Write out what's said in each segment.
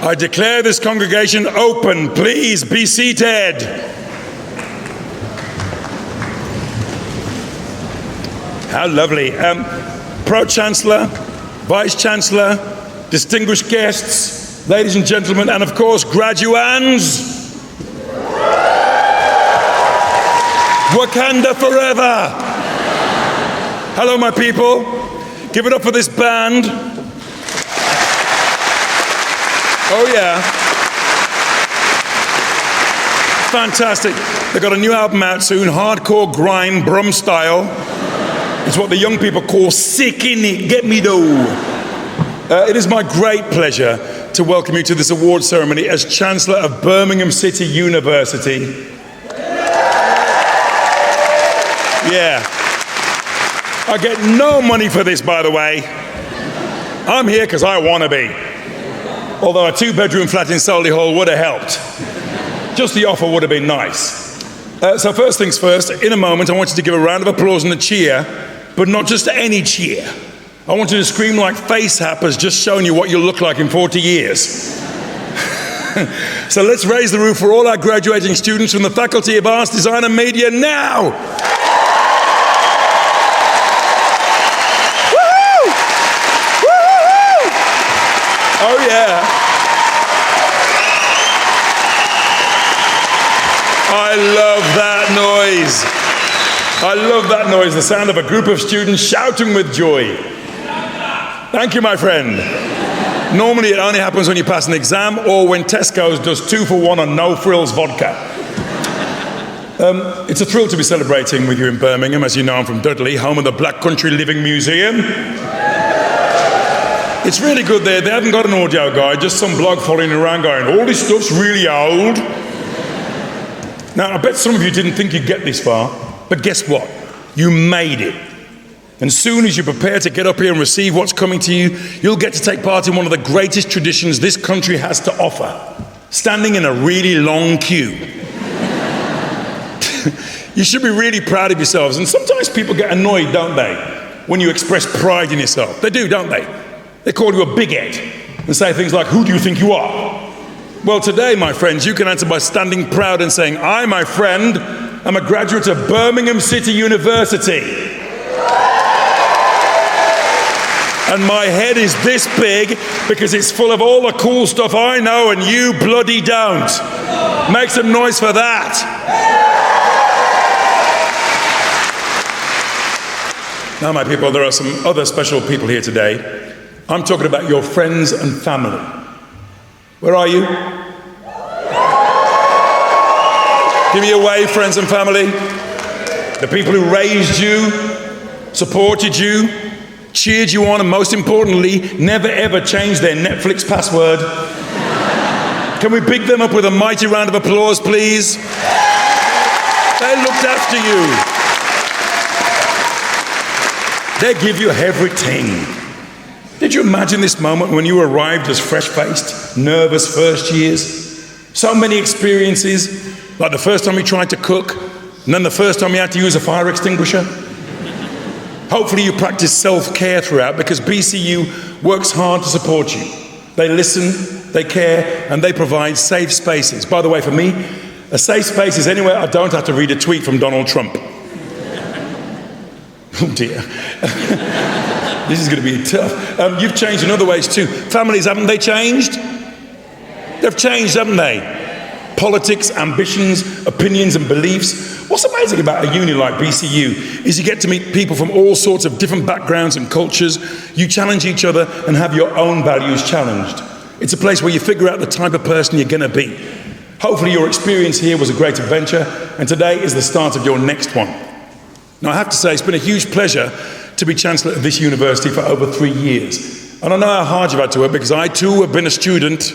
I declare this congregation open. Please be seated. How lovely. Pro-Chancellor, Vice-Chancellor, distinguished guests, ladies and gentlemen, and of course, graduands. Wakanda forever. Hello, my people. Give it up for this band. Oh, yeah. Fantastic. They've got a new album out soon, hardcore grime, Brum style. It's what the young people call sick in it. Get me though. It is my great pleasure to welcome you to this award ceremony as Chancellor of Birmingham City University. Yeah. I get no money for this, by the way. I'm here because I want to be. Although a 2-bedroom flat in Solihull would have helped. Just the offer would have been nice. So first things first, in a moment I want you to give a round of applause and a cheer, but not just any cheer. I want you to scream like FaceApp has just shown you what you'll look like in 40 years. So let's raise the roof for all our graduating students from the Faculty of Arts, Design and Media now. Woo-hoo! Woo-hoo! Oh yeah. I love that noise. I love that noise, the sound of a group of students shouting with joy. Thank you, my friend. Normally it only happens when you pass an exam or when Tesco's does 2 for 1 on no frills vodka. It's a thrill to be celebrating with you in Birmingham. As you know, I'm from Dudley, home of the Black Country Living Museum. It's really good there. They haven't got an audio guy, just some bloke following around going, all this stuff's really old. Now, I bet some of you didn't think you'd get this far, but guess what? You made it. And soon as you prepare to get up here and receive what's coming to you, you'll get to take part in one of the greatest traditions this country has to offer, standing in a really long queue. You should be really proud of yourselves. And sometimes people get annoyed, don't they, when you express pride in yourself. They do, don't they? They call you a big head and say things like, who do you think you are? Well, today, my friends, you can answer by standing proud and saying, I, my friend, am a graduate of Birmingham City University. And my head is this big because it's full of all the cool stuff I know and you bloody don't. Make some noise for that. Now, my people, there are some other special people here today. I'm talking about your friends and family. Where are you? Give me a wave, friends and family. The people who raised you, supported you, cheered you on, and most importantly, never ever changed their Netflix password. Can we big them up with a mighty round of applause, please? They looked after you. They give you everything. Did you imagine this moment when you arrived as fresh-faced, nervous first years? So many experiences, like the first time you tried to cook, and then the first time you had to use a fire extinguisher. Hopefully you practice self-care throughout because BCU works hard to support you. They listen, they care, and they provide safe spaces. By the way, for me, a safe space is anywhere I don't have to read a tweet from Donald Trump. Oh dear. This is going to be tough. You've changed in other ways too. Families, haven't they changed? They've changed, haven't they? Politics, ambitions, opinions and beliefs. What's amazing about a uni like BCU is you get to meet people from all sorts of different backgrounds and cultures. You challenge each other and have your own values challenged. It's a place where you figure out the type of person you're going to be. Hopefully your experience here was a great adventure and today is the start of your next one. Now I have to say it's been a huge pleasure to be Chancellor of this university for over 3 years. And I know how hard you've had to work because I too have been a student.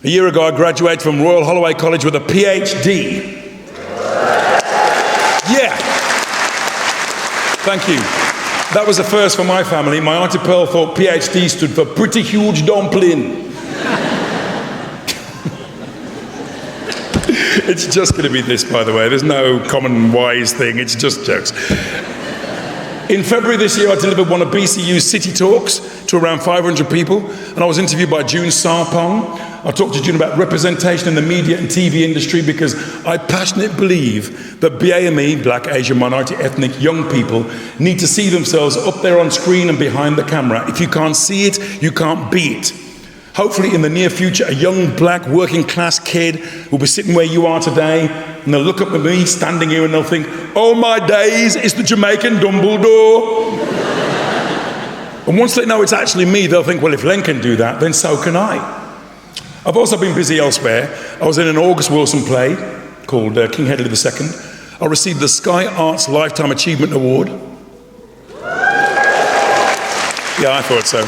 A year ago I graduated from Royal Holloway College with a PhD. Yeah. Thank you. That was a first for my family. My Auntie Pearl thought PhD stood for Pretty Huge Dumpling. It's just going to be this, by the way. There's no common wise thing. It's just jokes. In February this year, I delivered one of BCU's city talks to around 500 people, and I was interviewed by June Sarpong. I talked to June about representation in the media and TV industry because I passionately believe that BAME, Black, Asian, Minority, Ethnic, young people, need to see themselves up there on screen and behind the camera. If you can't see it, you can't be it. Hopefully in the near future, a young black working class kid will be sitting where you are today and they'll look up at me standing here and they'll think, oh my days, it's the Jamaican Dumbledore. And once they know it's actually me, they'll think, well, if Len can do that, then so can I. I've also been busy elsewhere. I was in an August Wilson play called King Henry II. I received the Sky Arts Lifetime Achievement Award. Yeah, I thought so.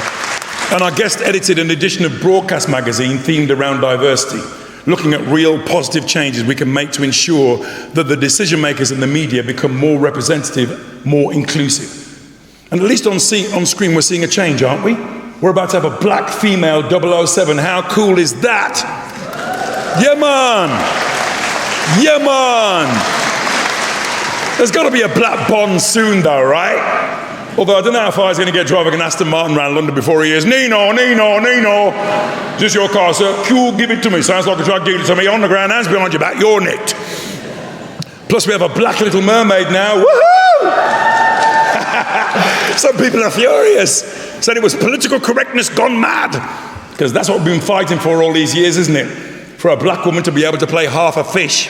And I guest edited an edition of Broadcast magazine themed around diversity, looking at real positive changes we can make to ensure that the decision makers in the media become more representative, more inclusive. And at least on screen we're seeing a change, aren't we? We're about to have a black female 007. How cool is that? Yeah, man. Yeah, man. There's got to be a black Bond soon, though, right? Although I don't know how far he's going to get driving an Aston Martin around London before he hears, Nino, Nino, Nino. Is this your car, sir? Cool, give it to me. Sounds like a drug dealer to me. On the ground, hands behind your back, you're nicked. Plus we have a black Little Mermaid now. Woohoo! Some people are furious. Said it was political correctness gone mad. Because that's what we've been fighting for all these years, isn't it? For a black woman to be able to play half a fish.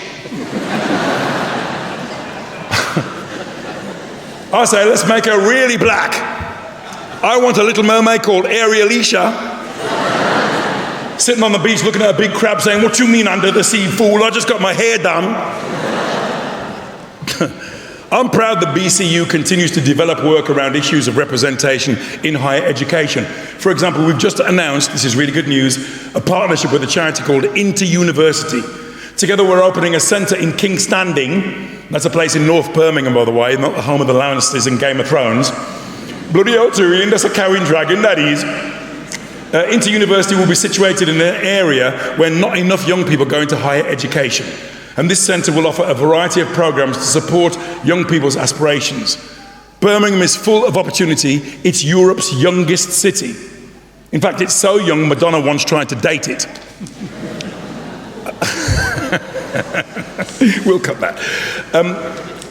I say, let's make her really black. I want a Little Mermaid called Arialisha, sitting on the beach looking at a big crab saying, what you mean under the sea, fool? I just got my hair done. I'm proud that BCU continues to develop work around issues of representation in higher education. For example, we've just announced, this is really good news, a partnership with a charity called Inter-University. Together we're opening a centre in King's Standing. That's a place in North Birmingham, by the way, not the home of the Lannisters in Game of Thrones. Bloody Arturian, that's a cowing dragon, that is. Inter-University will be situated in an area where not enough young people go into higher education. And this centre will offer a variety of programmes to support young people's aspirations. Birmingham is full of opportunity. It's Europe's youngest city. In fact, it's so young, Madonna once tried to date it. We'll cut that.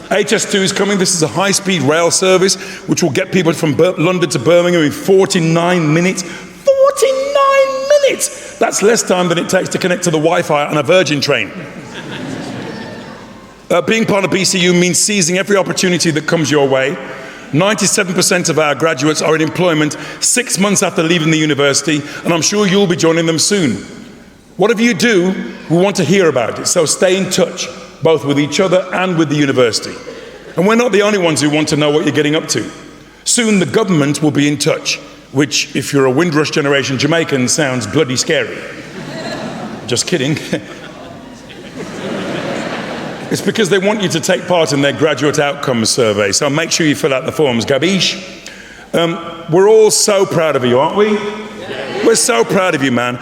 HS2 is coming. This is a high-speed rail service which will get people from London to Birmingham in 49 minutes. 49 minutes! That's less time than it takes to connect to the Wi-Fi on a Virgin train. Being part of BCU means seizing every opportunity that comes your way. 97% of our graduates are in employment 6 months after leaving the university, and I'm sure you'll be joining them soon. Whatever you do, we want to hear about it, so stay in touch, both with each other and with the university. And we're not the only ones who want to know what you're getting up to. Soon the government will be in touch, which, if you're a Windrush generation Jamaican, sounds bloody scary. Just kidding. It's because they want you to take part in their graduate outcomes survey, so make sure you fill out the forms, Gabish. We're all so proud of you, aren't we? We're so proud of you, man.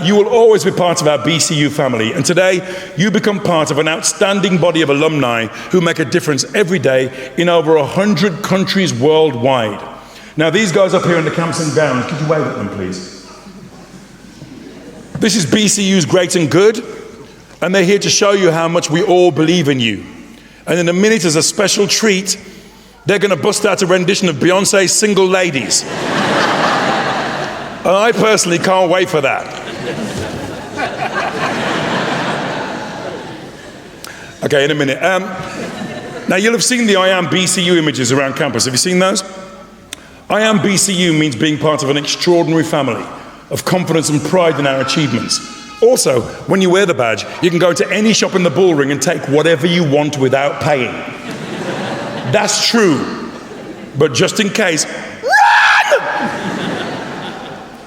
You will always be part of our BCU family, and today you become part of an outstanding body of alumni who make a difference every day in over 100 countries worldwide. Now, these guys up here in the camps and gowns, could you wave at them, please? This is BCU's Great and Good, and they're here to show you how much we all believe in you. And in a minute, as a special treat, they're going to bust out a rendition of Beyonce's Single Ladies. And I personally can't wait for that. Okay, in a minute. Now, you'll have seen the I Am BCU images around campus. Have you seen those? I Am BCU means being part of an extraordinary family of confidence and pride in our achievements. Also, when you wear the badge, you can go to any shop in the Bullring and take whatever you want without paying. That's true. But just in case, run!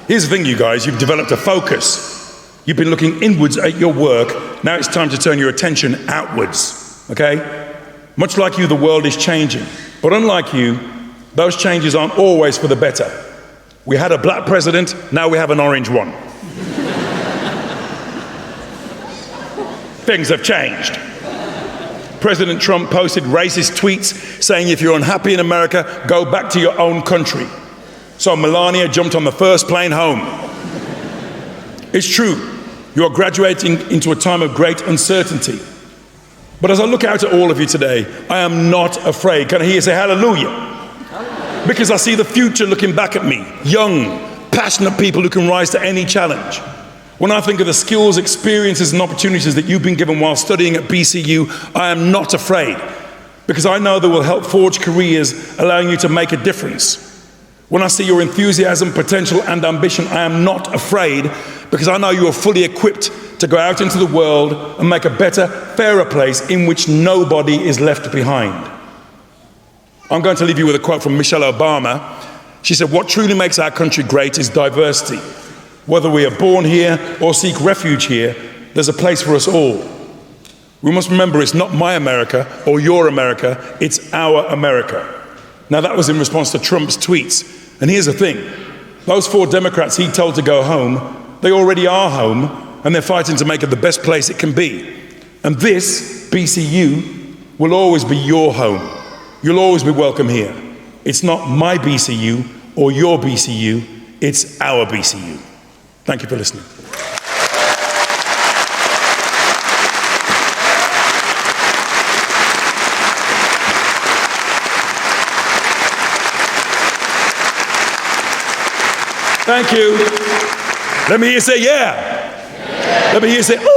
Here's the thing, you guys, you've developed a focus. You've been looking inwards at your work. Now it's time to turn your attention outwards, okay? Much like you, the world is changing. But unlike you, those changes aren't always for the better. We had a black president, now we have an orange one. Things have changed. President Trump posted racist tweets saying if you're unhappy in America, go back to your own country. So Melania jumped on the first plane home. It's true, you are graduating into a time of great uncertainty. But as I look out at all of you today, I am not afraid. Can I hear you say hallelujah? Because I see the future looking back at me. Young, passionate people who can rise to any challenge. When I think of the skills, experiences, and opportunities that you've been given while studying at BCU, I am not afraid. Because I know they will help forge careers, allowing you to make a difference. When I see your enthusiasm, potential, and ambition, I am not afraid, because I know you are fully equipped to go out into the world and make a better, fairer place in which nobody is left behind. I'm going to leave you with a quote from Michelle Obama. She said, "What truly makes our country great is diversity. Whether we are born here or seek refuge here, there's a place for us all. We must remember it's not my America or your America, it's our America." Now that was in response to Trump's tweets. And here's the thing, Those 4 Democrats he told to go home, they already are home, and they're fighting to make it the best place it can be. And this, BCU, will always be your home. You'll always be welcome here. It's not my BCU or your BCU, it's our BCU. Thank you for listening. Thank you. Let me hear you say yeah. Let me hear you say ooh, ooh.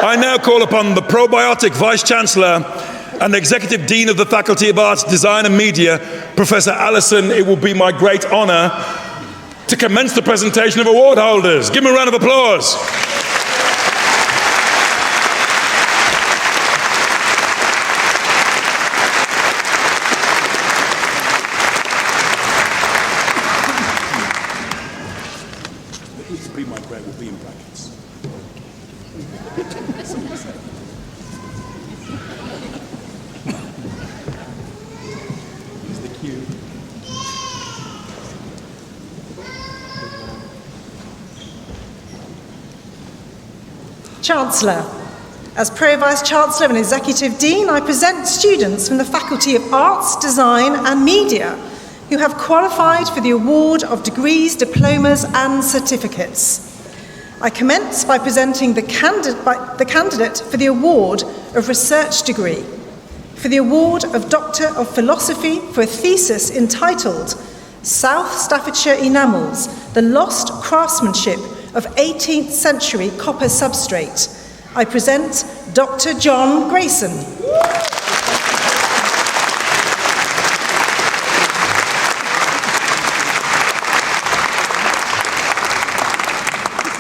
I now call upon the probiotic Vice Chancellor and Executive Dean of the Faculty of Arts, Design and Media, Professor Allison. It will be my great honor to commence the presentation of award holders. Give them a round of applause. Chancellor. As Pro Vice Chancellor and Executive Dean, I present students from the Faculty of Arts, Design and Media who have qualified for the award of degrees, diplomas and certificates. I commence by presenting the candidate for the award of research degree, for the award of Doctor of Philosophy for a thesis entitled South Staffordshire Enamels, the Lost Craftsmanship of 18th Century Copper Substrate. I present Dr. John Grayson.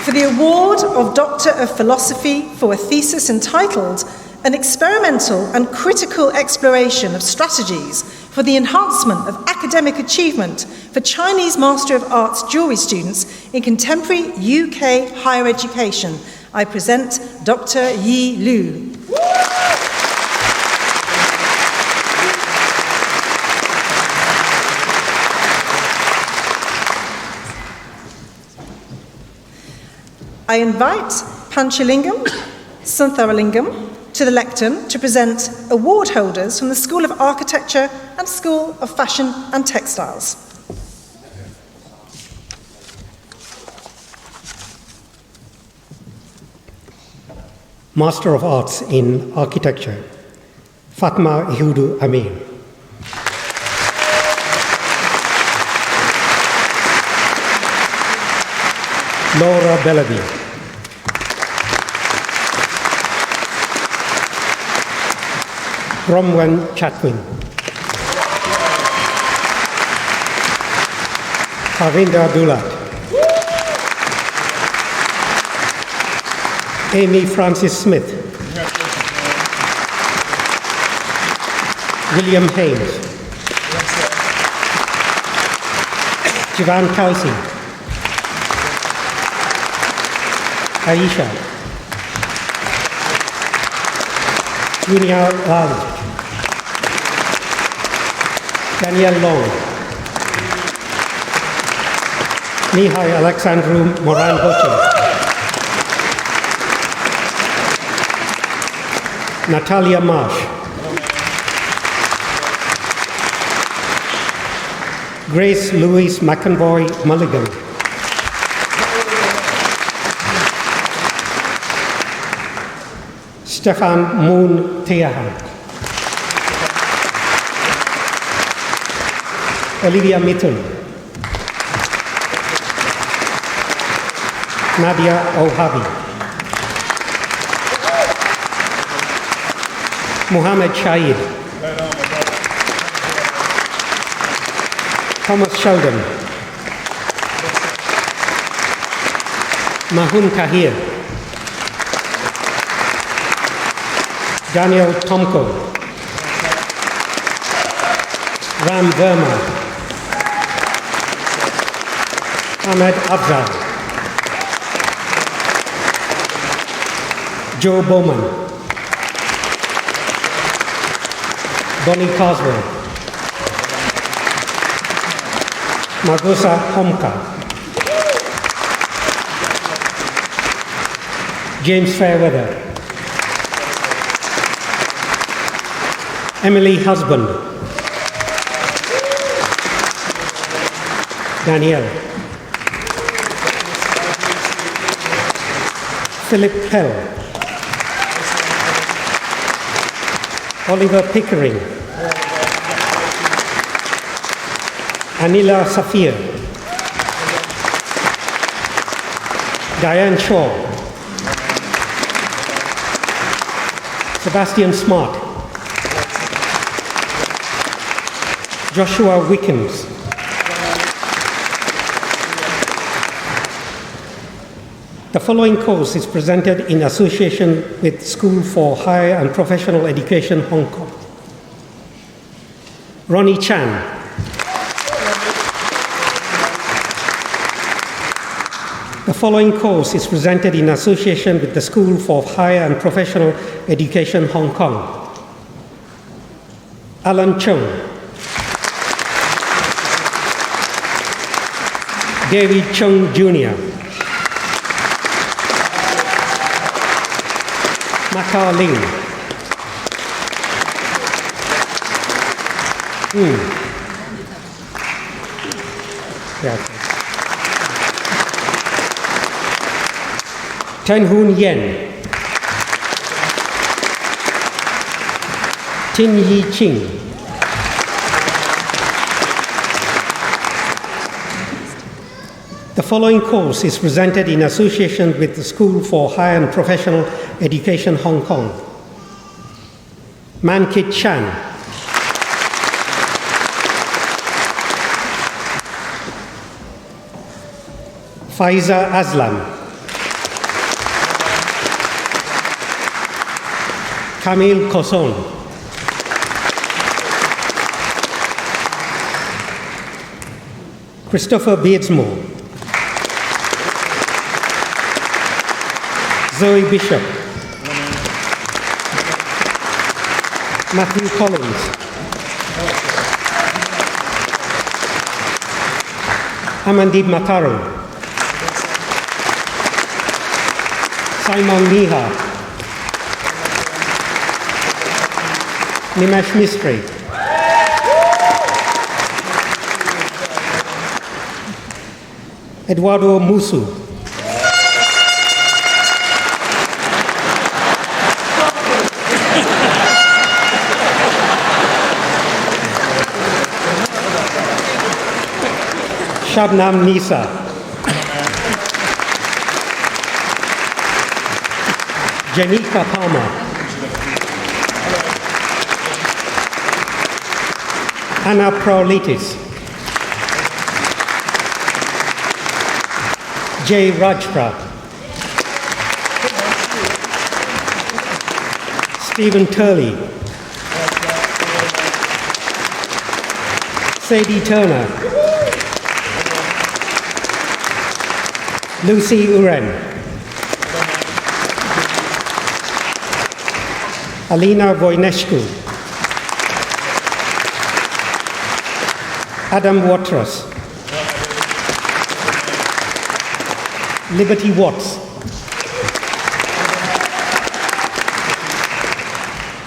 For the award of Doctor of Philosophy for a thesis entitled An Experimental and Critical Exploration of Strategies for the Enhancement of Academic Achievement for Chinese Master of Arts jewellery students in Contemporary UK Higher Education, I present Dr. Yi Lu. I invite Panchalingam, Santharalingam to the lectern to present award holders from the School of Architecture and School of Fashion and Textiles. Master of Arts in Architecture, Fatma Ihudu Amir. Laura Bellaby. Bromwen Chatwin. Harvinder Dulat. Amy Francis Smith. William Haynes. Jivan Kelsey. Aisha. Junior Lal. Daniel Long. Mihai Alexandru Moran Hoche. Natalia Marsh. Grace Louise McEnroy Mulligan. Stefan Moon Teahan. Olivia Mitton. Nadia Ohabi. Mohammed Shahid. Thomas Sheldon. Mahun Tahir. Daniel Tomko. Ram Verma. Ahmed Abzal. Joe Bowman. Bonnie Coswell. Magosa Homka. James Fairweather. Emily Husband. Danielle. Philip Pell. Oliver Pickering. Anila Safir. Diane Shaw. Sebastian Smart. Joshua Wickens. The following course is presented in association with School for Higher and Professional Education, Hong Kong. Ronnie Chan. The following course is presented in association with the School for Higher and Professional Education, Hong Kong. Alan Chung. David Chung Jr. Maka Ling. Ten Hoon Yen. Tin Yi Ching. The following course is presented in association with the School for Higher and Professional Education, Hong Kong. Mankit Chan. Faiza Aslam. Kamil Koson. Christopher Beardsmore. Zoe Bishop. Matthew Collins. Amandeep Mataro. Simon Miha. Nimesh Mistry. Eduardo Musu. Shabnam Nisa. Janika Palmer. Anna Praulitis. Jay Rajprat. Stephen Turley. Sadie Turner. Lucy Uren. Alina Voinescu. Adam Watras. Liberty Watts.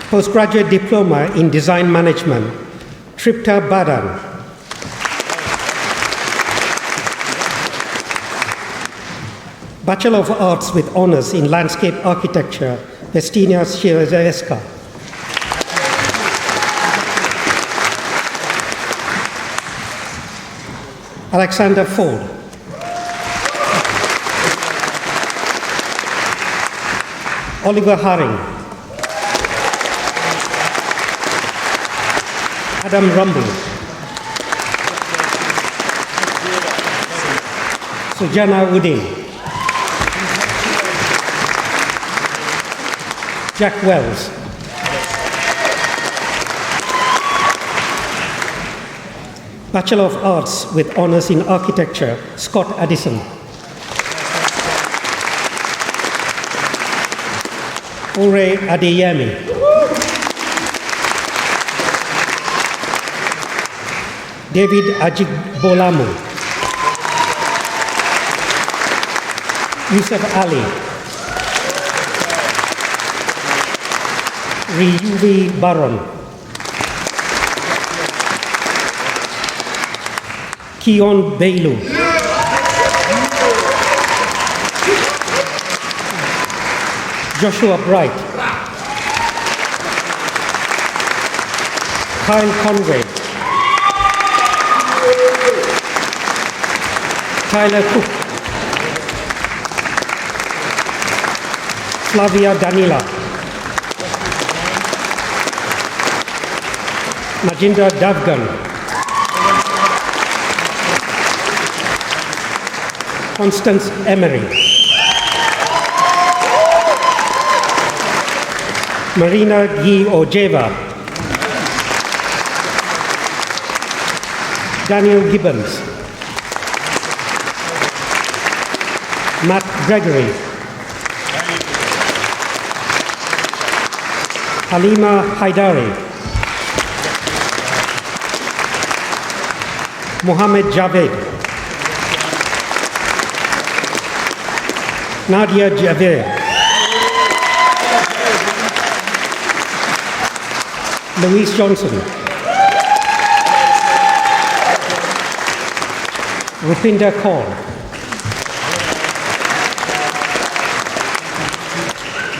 Postgraduate Diploma in Design Management, Tripta Badan. Bachelor of Arts with Honours in Landscape Architecture, Vestina Sierzeska. Alexander Ford. Oliver Haring. Adam Rumble. Sujana Wooding. Jack Wells. Bachelor of Arts with Honours in Architecture, Scott Addison. Ore Adeyemi. David Ajigbolamu. Yusuf Ali, Riyuvi Baron, Keon Bailu, Joshua Bright, Kyle Conway, Tyler Cook, Flavia Danila, Majinda Davgan, Constance Emery, Marina Guy Ojeva, Daniel Gibbons, Matt Gregory, Halima Haidari, Mohammed Javed, Nadia Javed, Louise Johnson, Rupinder Kaur,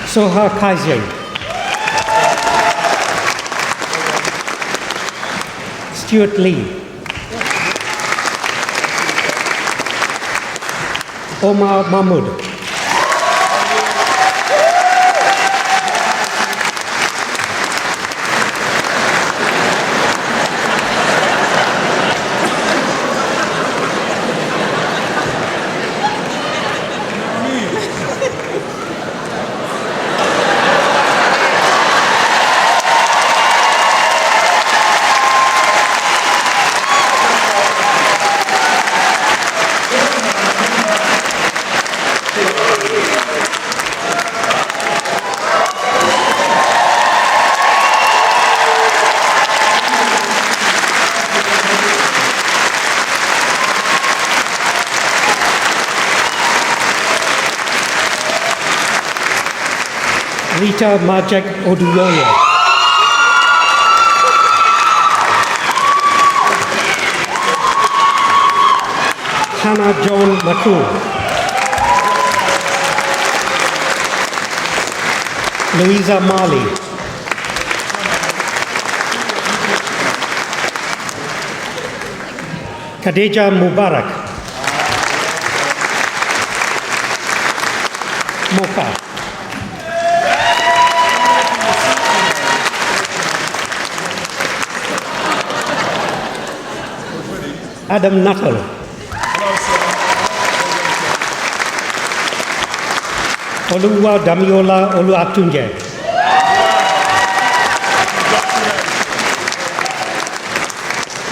Soha Kaiser, Stuart Lee, Omar Mahmood, Rita Majek Oduyoyo, Hannah John Maku, Louisa Marley, Khadija Mubarak, Mocha, Adam Nuttall, Oluwa Damiola Oluatunje,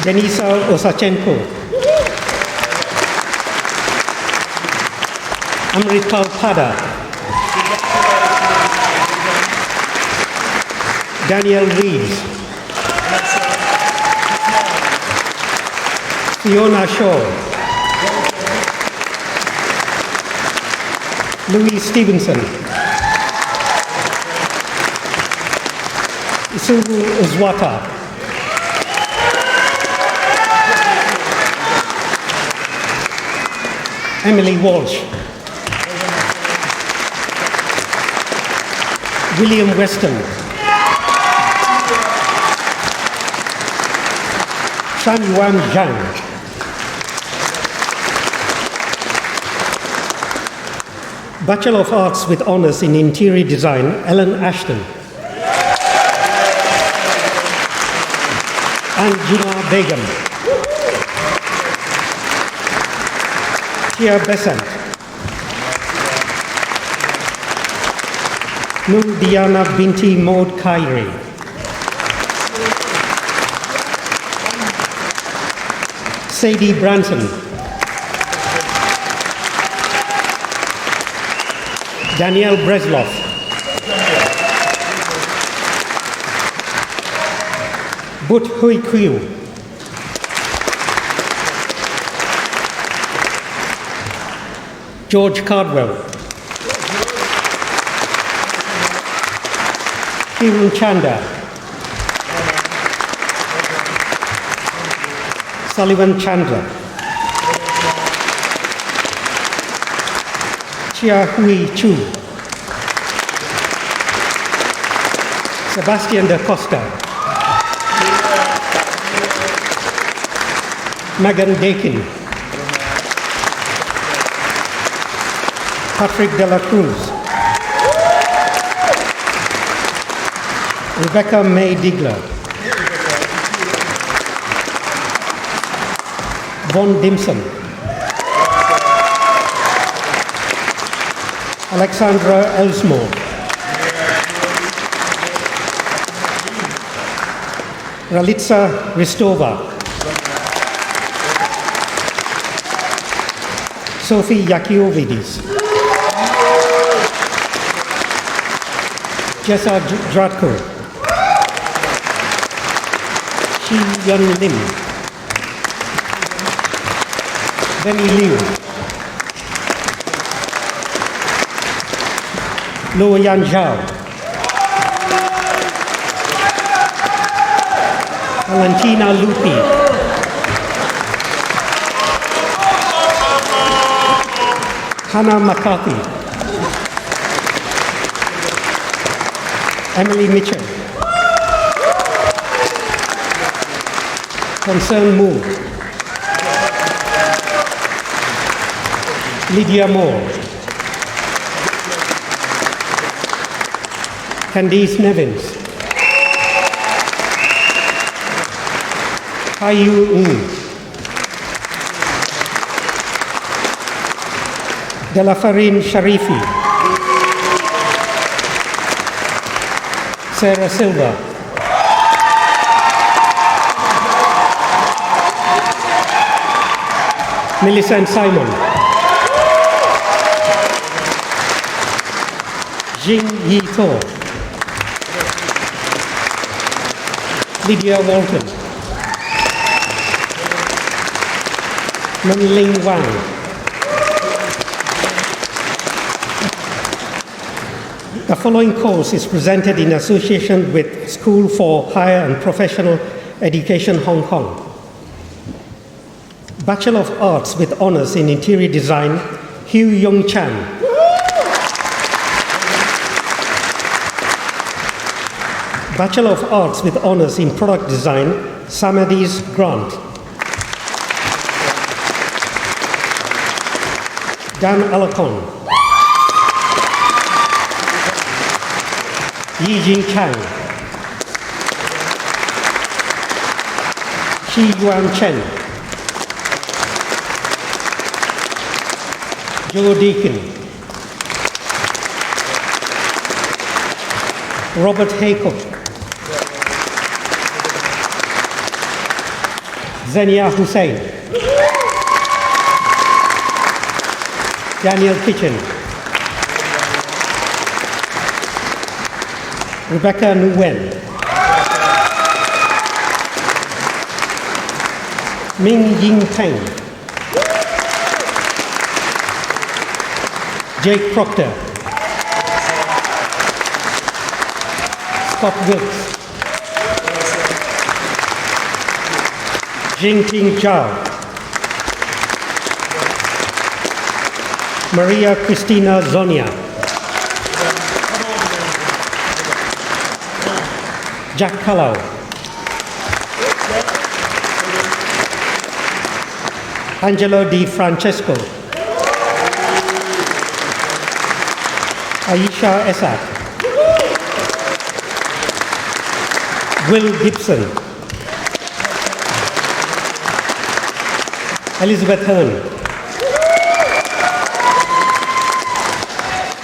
Denisa Osachenko, Amrital Pada, Daniel Reeves, Fiona Shaw, Louis Stevenson, Isugu Uzwata, Emily Walsh, William Weston, Shan Yuan Zhang, Bachelor of Arts with Honours in Interior Design, Ellen Ashton, Anjuma Begum, Tia Besant, Nur Diana Binti Maud Khairi, Sadie Branson, Danielle Breslov, But Hui Qiu, George Cardwell, Kiran Chanda, Sullivan Chandra, Chia Hui Chu, Sebastian da Costa, Megan Dakin, Patrick de la Cruz, Rebecca May Digler, Von Dimson, Alexandra Elsmore, Ralitsa Ristova, Sophie Yakiovidis, Jessa Dratko, Shi Yun Lim, Benny Liu, Lo Yan Zhao, Valentina Lupi, Hannah McCarthy, Emily Mitchell, Concern Moore, Lydia Moore, Candice Nevins, Hayu Ng, Delafarine Sharifi, Sarah Silva, Millicent Simon, Jing Yi To, Lydia Walton, Menling Wang. The following course is presented in association with School for Higher and Professional Education, Hong Kong. Bachelor of Arts with Honours in Interior Design, Hugh Yong Chan. Bachelor of Arts with Honours in Product Design, Samadis Grant. Dan Alacon. Yi Jing Chang, Shi Yuan Chen, Joe Deakin, Robert Haycock, Zenia Hussain, Daniel Kitchen, Rebecca Nguyen, Ming Ying Peng, Jake Proctor, Scott Wilkes, Jingting Zhao, Maria Cristina Zonia, Jack Callow, Angelo Di Francesco, Aisha Esat, Will Gibson, Elizabeth Hearn,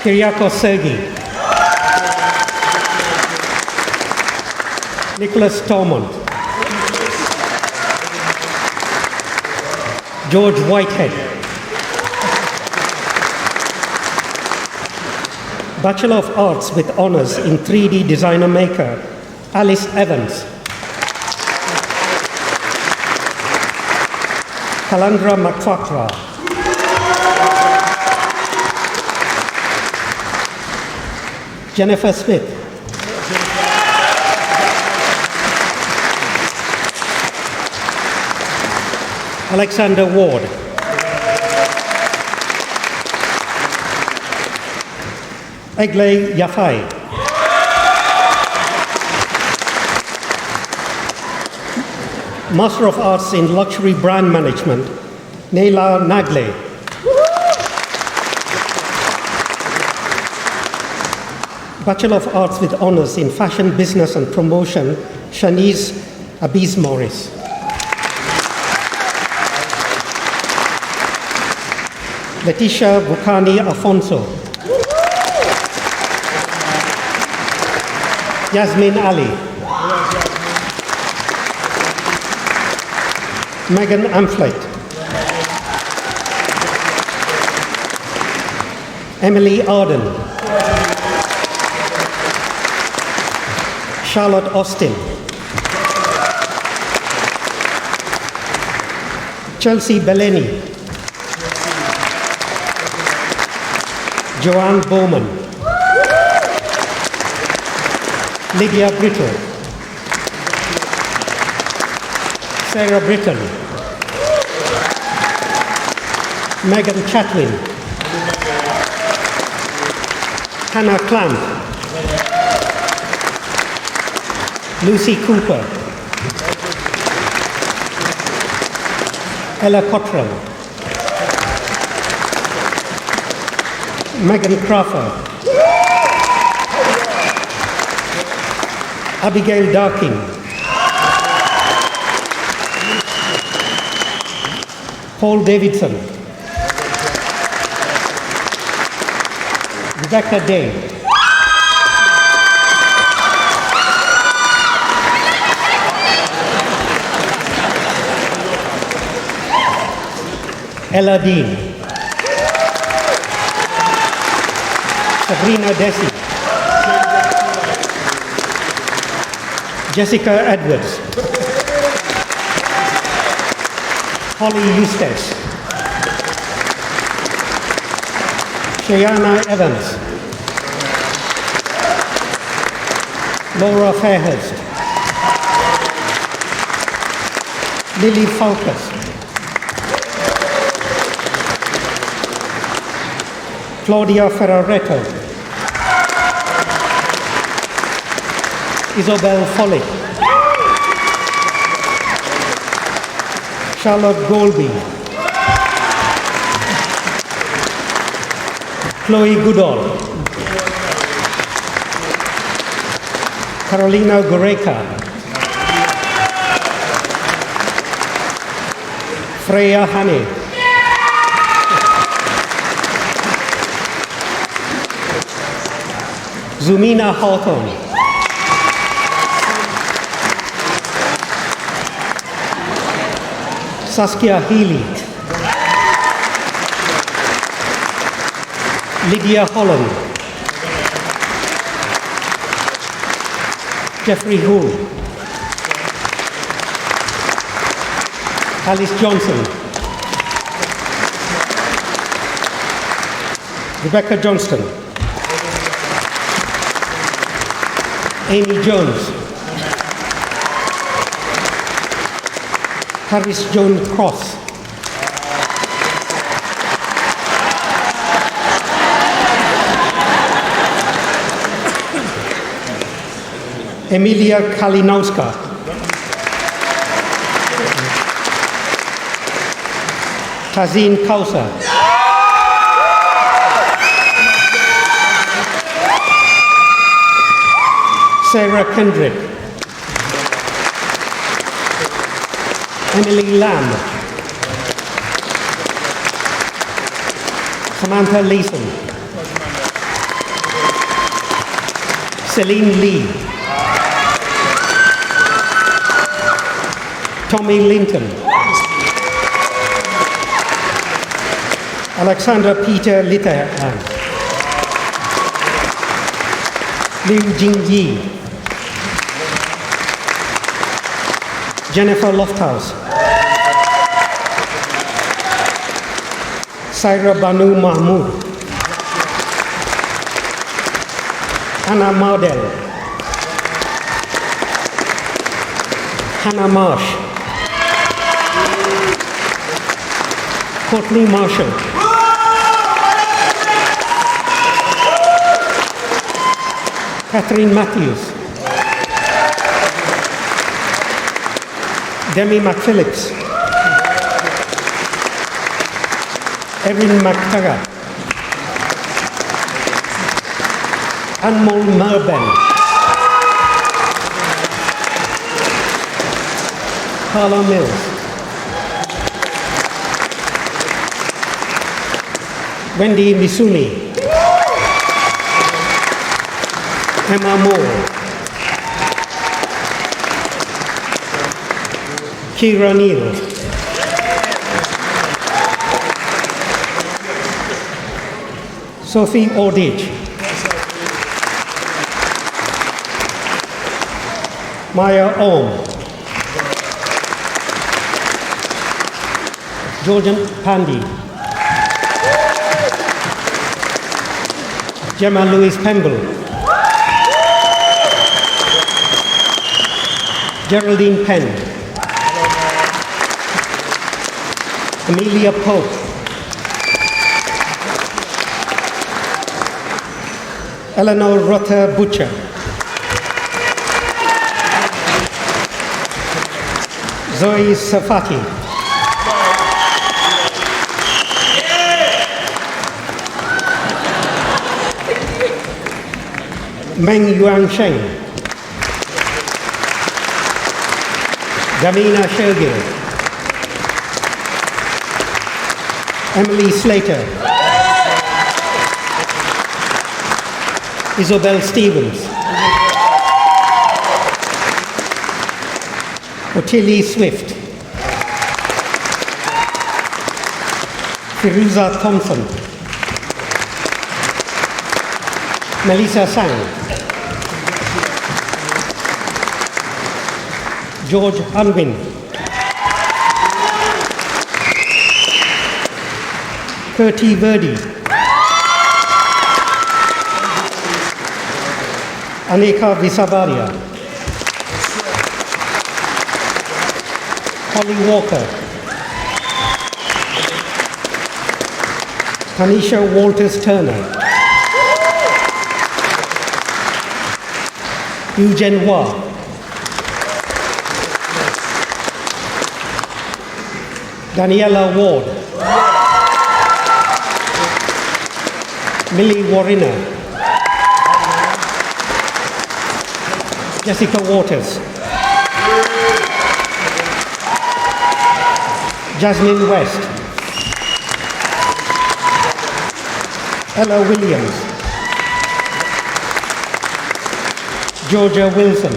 Kyriakos Sergei, Nicholas Tormont, George Whitehead, Bachelor of Arts with Honours in 3D Designer Maker, Alice Evans, Kalandra Makfakra, Jennifer Smith. Alexander Ward. Egley Yafai. Master of Arts in Luxury Brand Management, Neila Nagle. Bachelor of Arts with Honours in Fashion, Business and Promotion, Shanice Abiz Morris. Letitia Bukani Afonso. Yasmin Ali. Megan Amflet. Emily Arden. Charlotte Austin. Chelsea Belleni. Joanne Bowman. Lydia Brittle. Sarah Britton. Megan Chatwin. Hannah Clamp. Lucy Cooper. Ella Cottrell. Megan Crawford. Abigail Darking. Paul Davidson. Rebecca Day. Ella Dean. Sabrina Desi. Jessica Edwards. Holly Eustace. Shayana Evans. Laura Fairhurst. Lily Falkus. Claudia Ferraretto. Isabel Foley. Charlotte Golby. Chloe Goodall. Carolina Goreka. Freya Honey. Zumina Hawthorne. Saskia Healy. Lydia Holland. Jeffrey Hull. Alice Johnson. Rebecca Johnston. Amy Jones. Harris Joan Cross. Emilia Kalinowska. Tazeen Kausa. Sarah Kendrick. Emily Lamb. Samantha Leeson. Celine Lee. Tommy Linton. Alexander Peter Litterhan. Liu Jingyi. Jennifer Lofthouse. Saira Banu Mahmood. Hannah Mardell, Hannah Marsh, Courtney Marshall, Catherine Matthews, Demi McPhillips, Erin McTaggart, Anmol Merben, Carla Mills, Wendy Misuni, Emma Moore, Kira Neal, Sophie Ordich, Maya Ohm, Georgian Pandey, Gemma Louise Pemble, Geraldine Penn, Amelia Pope, Eleanor Rother Butcher, Zoe Safati, Meng Yuan Sheng, Damina Shergill, Emily Slater, Isobel Stevens, Ottilie Swift, Firuza Thompson, Melissa Sang, George Unwin, Kurti Verdi, Anika Visavaria, Holly Walker, Tanisha Walters Turner, Eugene Hua, Daniela Ward, Millie Wariner, Jessica Waters, Jasmine West, Ella Williams, Georgia Wilson,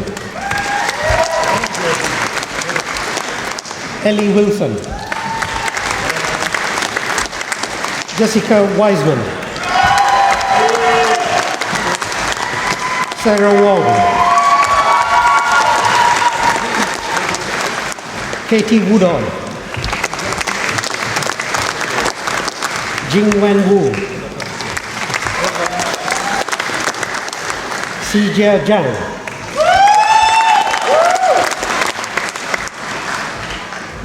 Ellie Wilson, Jessica Wiseman, Sarah Wong, Katie Woodall, Jing Wen Wu, Sijia Zhang,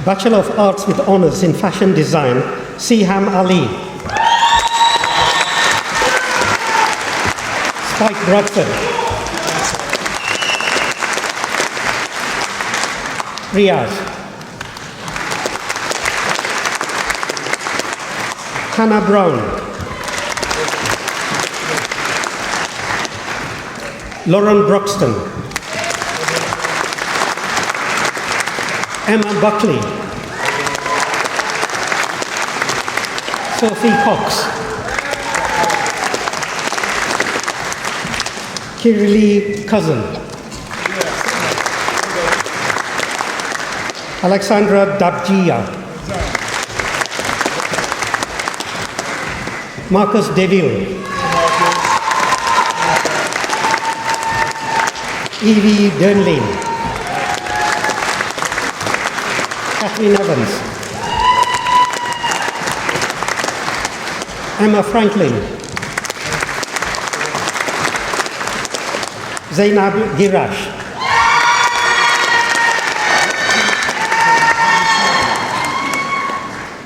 Bachelor of Arts with Honours in Fashion Design, Siham Ali, Spike Bradford, Riyadh, Hannah Brown, Lauren Broxton, Emma Buckley, Sophie Cox, Kirili Cousin, Alexandra Dabjia, Marcus Deville, Evie Dernlin, Kathleen Evans, Emma Franklin, Zainab Girash.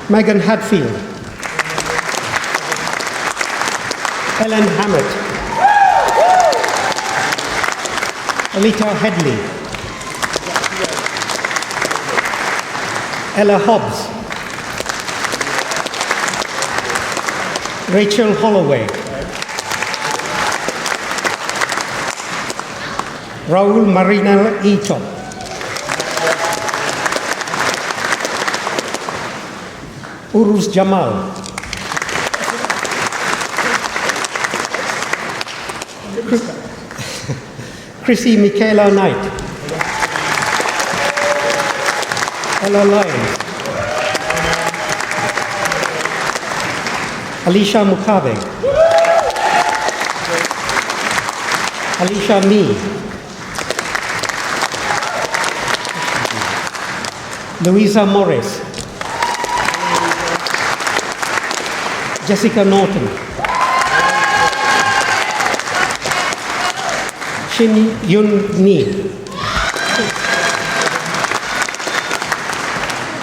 Megan Hadfield. Ellen Hammett. Alita Headley. Ella Hobbs. Rachel Holloway. Raul Marinel Ito. Urus Jamal. Chrissy Michaela Knight. Ella Lyons. Alicia Mukabe. Alicia Mee. Louisa Morris. Jessica Norton. Shin Yun Nee.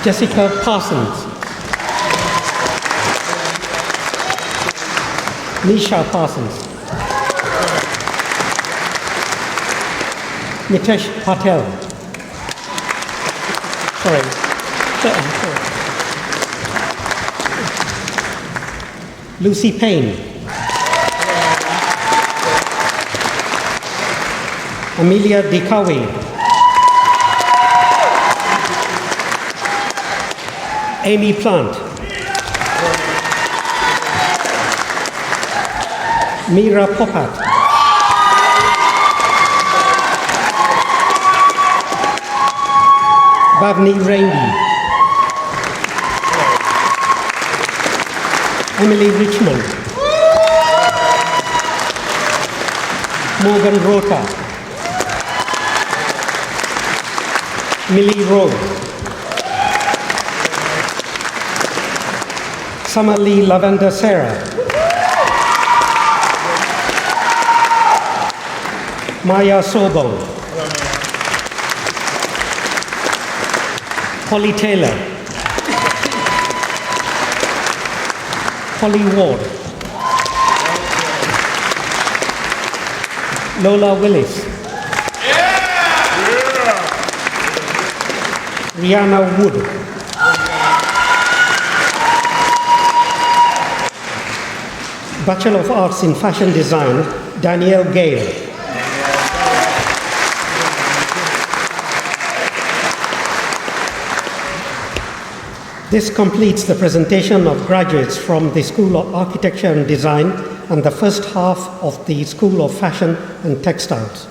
Jessica Parsons. Nisha Parsons. Nitesh Patel. Sorry. Lucy Payne. Amelia Dikawi. Amy Plant. Mira Popat. Bhavni Rainey. Emily Richmond. Morgan Rota. Millie Rose. Summer Lee Lavender Sarah. Maya Sobon. Holly Taylor. Holly Ward. Lola Willis. Rihanna Wood. Bachelor of Arts in Fashion Design, Danielle Gale. This completes the presentation of graduates from the School of Architecture and Design and the first half of the School of Fashion and Textiles.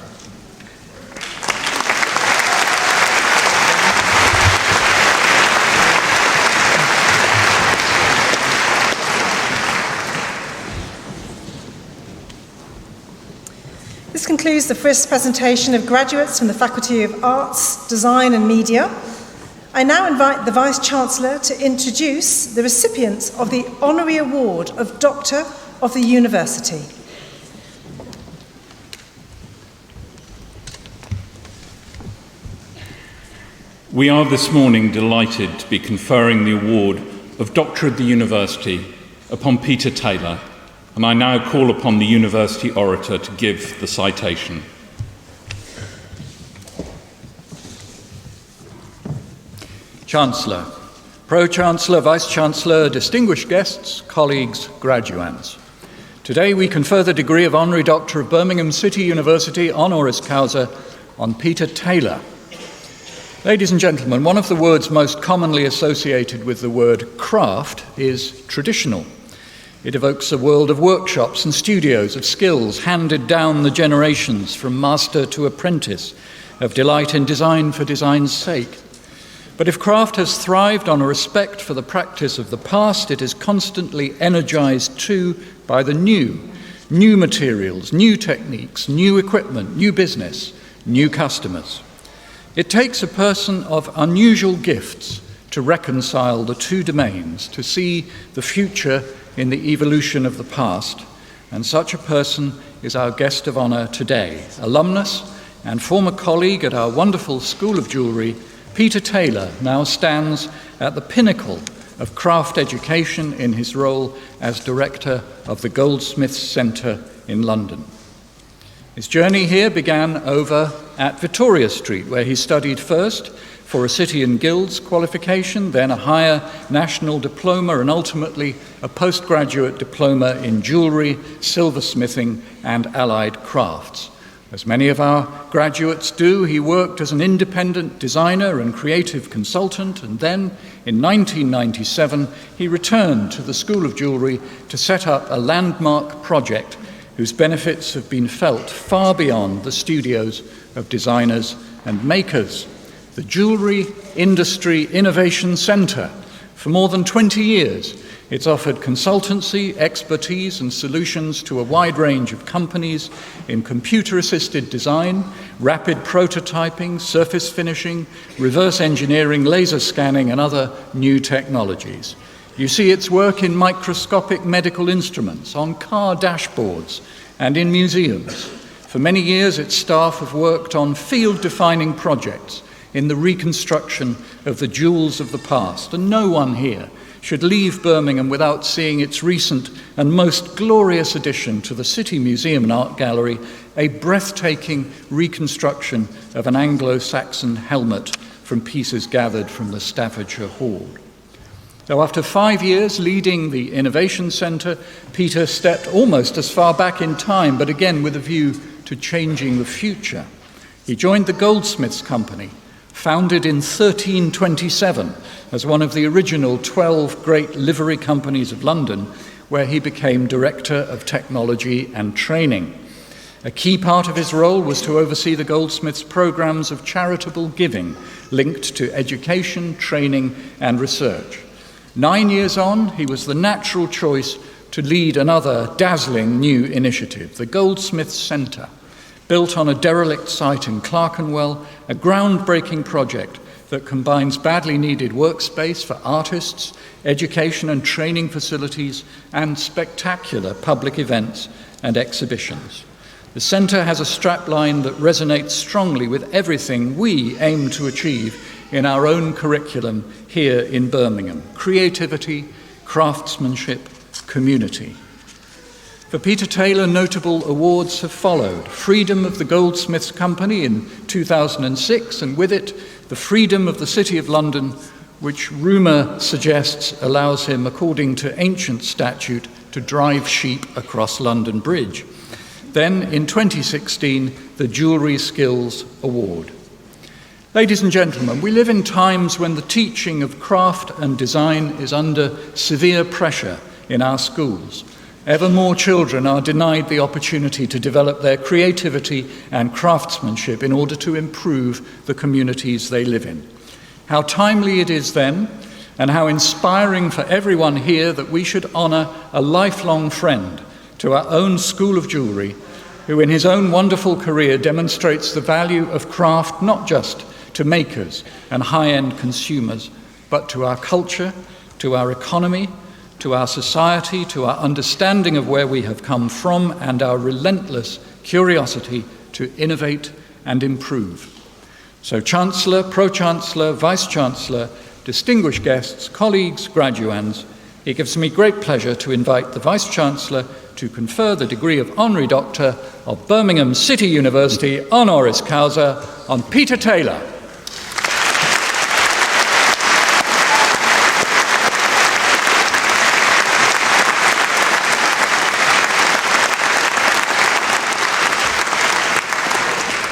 This concludes the first presentation of graduates from the Faculty of Arts, Design and Media. I now invite the Vice-Chancellor to introduce the recipients of the Honorary Award of Doctor of the University. We are this morning delighted to be conferring the award of Doctor of the University upon Peter Taylor, and I now call upon the University Orator to give the citation. Chancellor, Pro-Chancellor, Vice-Chancellor, distinguished guests, colleagues, graduands. Today we confer the degree of Honorary Doctor of Birmingham City University honoris causa on Peter Taylor. Ladies and gentlemen, one of the words most commonly associated with the word craft is traditional. It evokes a world of workshops and studios, of skills handed down the generations from master to apprentice, of delight in design for design's sake. But if craft has thrived on a respect for the practice of the past, it is constantly energized too by the new materials, new techniques, new equipment, new business, new customers. It takes a person of unusual gifts to reconcile the two domains, to see the future in the evolution of the past and such a person is our guest of honour today, alumnus and former colleague at our wonderful School of Jewellery. Peter Taylor now stands at the pinnacle of craft education in his role as director of the Goldsmiths Centre in London. His journey here began over at Victoria Street, where he studied first for a City and Guilds qualification, then a higher national diploma, and ultimately a postgraduate diploma in jewellery, silversmithing, and allied crafts. As many of our graduates do, he worked as an independent designer and creative consultant, and then in 1997 he returned to the School of Jewellery to set up a landmark project whose benefits have been felt far beyond the studios of designers and makers. The Jewellery Industry Innovation Centre. For more than 20 years, it's offered consultancy, expertise and solutions to a wide range of companies in computer-assisted design, rapid prototyping, surface finishing, reverse engineering, laser scanning and other new technologies. You see its work in microscopic medical instruments, on car dashboards and in museums. For many years, its staff have worked on field-defining projects in the reconstruction of the jewels of the past, and no one here should leave Birmingham without seeing its recent and most glorious addition to the City Museum and Art Gallery, a breathtaking reconstruction of an Anglo-Saxon helmet from pieces gathered from the Staffordshire Hoard. So after 5 years leading the Innovation Centre, Peter stepped almost as far back in time, but again with a view to changing the future. He joined the Goldsmiths Company, founded in 1327 as one of the original 12 great livery companies of London, where he became Director of Technology and Training. A key part of his role was to oversee the Goldsmiths' programmes of charitable giving linked to education, training and research. 9 years on, he was the natural choice to lead another dazzling new initiative, the Goldsmiths Centre, built on a derelict site in Clerkenwell, a groundbreaking project that combines badly needed workspace for artists, education and training facilities, and spectacular public events and exhibitions. The centre has a strapline that resonates strongly with everything we aim to achieve in our own curriculum here in Birmingham: creativity, craftsmanship, community. For Peter Taylor, notable awards have followed. Freedom of the Goldsmiths Company in 2006, and with it, the Freedom of the City of London, which rumour suggests allows him, according to ancient statute, to drive sheep across London Bridge. Then, in 2016, the Jewellery Skills Award. Ladies and gentlemen, we live in times when the teaching of craft and design is under severe pressure in our schools. Ever more children are denied the opportunity to develop their creativity and craftsmanship in order to improve the communities they live in. How timely it is then, and how inspiring for everyone here, that we should honour a lifelong friend to our own School of Jewellery, who in his own wonderful career demonstrates the value of craft not just to makers and high-end consumers, but to our culture, to our economy, to our society, to our understanding of where we have come from, and our relentless curiosity to innovate and improve. So Chancellor, Pro-Chancellor, Vice-Chancellor, distinguished guests, colleagues, graduands, it gives me great pleasure to invite the Vice-Chancellor to confer the degree of Honorary Doctor of Birmingham City University, honoris causa, on Peter Taylor.